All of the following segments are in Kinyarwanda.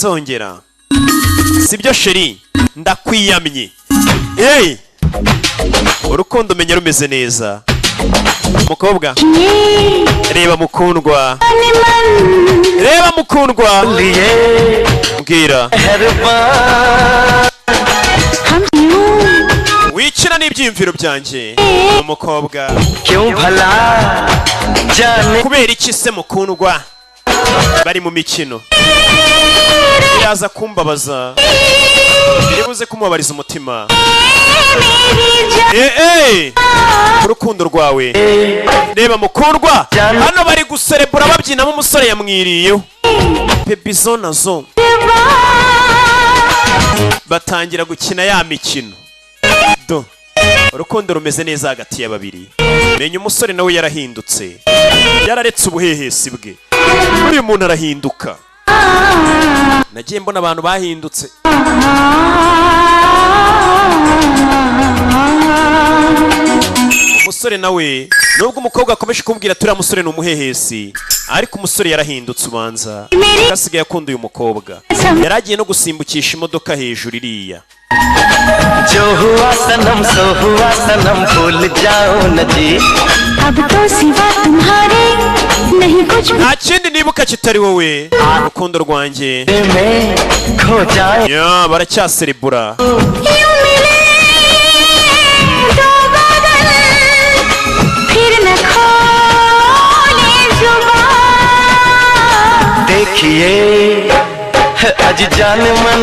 zongera sibyo sheri ndakwiyamye hey urukundo menya rumeze neza mukobwa reba mukundwa mbwira wicira n'ibyiyumviro byanjye umukobwa kubera iki se mukundwa bari mu mikino yaza kumbabaza biribuze kumubabariza umutima urukundo rwawe reba mukundwa hano bari guserebura babyinamo umusore yamwiriyeho pebizo nazo batangira gukina ya mikino do urukundo rumeze neza hagati ya babiri menya umusore nawe yarahindutse yararetse ubuhehesi bwe buri muntu arahinduka nagiye mbona abantu bahindutse umusore nawe nubwo umukobwa akomeje kumbwira turiya musore ni umuhehesi ariko umusore yarahindutse ubanza asigaye akunda uyu mukobwa yaragiye no gusimbukisha imodoka hejuru iriya जो हुआ सनम सो हुआ सनम भूल जाओ न जी अब तो सिवा तुम्हारे नहीं कुछ nta kindi nibuka kitari wowe urukundo rwanjye खो जाए ya baracyaserebura देखिए आज जान मन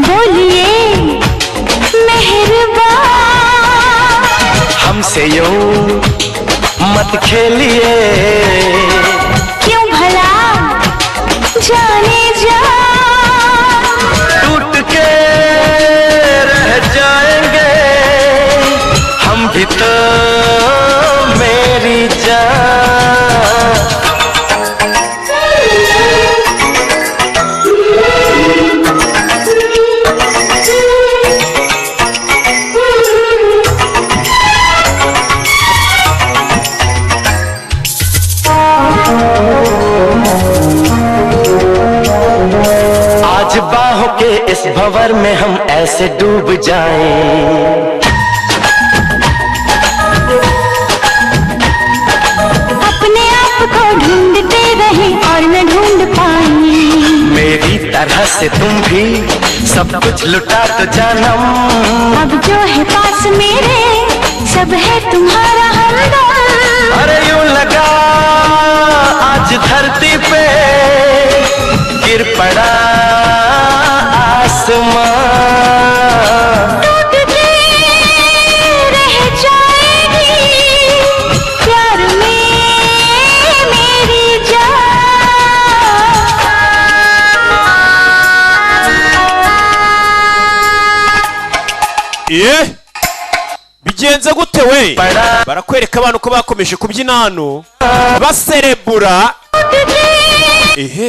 बोलिए मेहरबान हमसे यूं मत खेलिए क्यों भला जाने जा टूट के रह जाएंगे हम भी तो मेरी जान आज बाहों के इस भंवर में हम ऐसे डूब जाएं अपने आप को ढूंढते रहे और न ढूंढ पाएंगे मेरी तरह से तुम भी सब कुछ लुटा तो जानम अब जो है पास मेरे सब है तुम्हारा हमदम अरे यूं लगा आज धरती पे गिर पड़ा आसमान टूट के रह जाएगी प्यार में मेरी जान bigenze gute we barakwereka abantu ko bakomeje kubyina hano baserebura ehe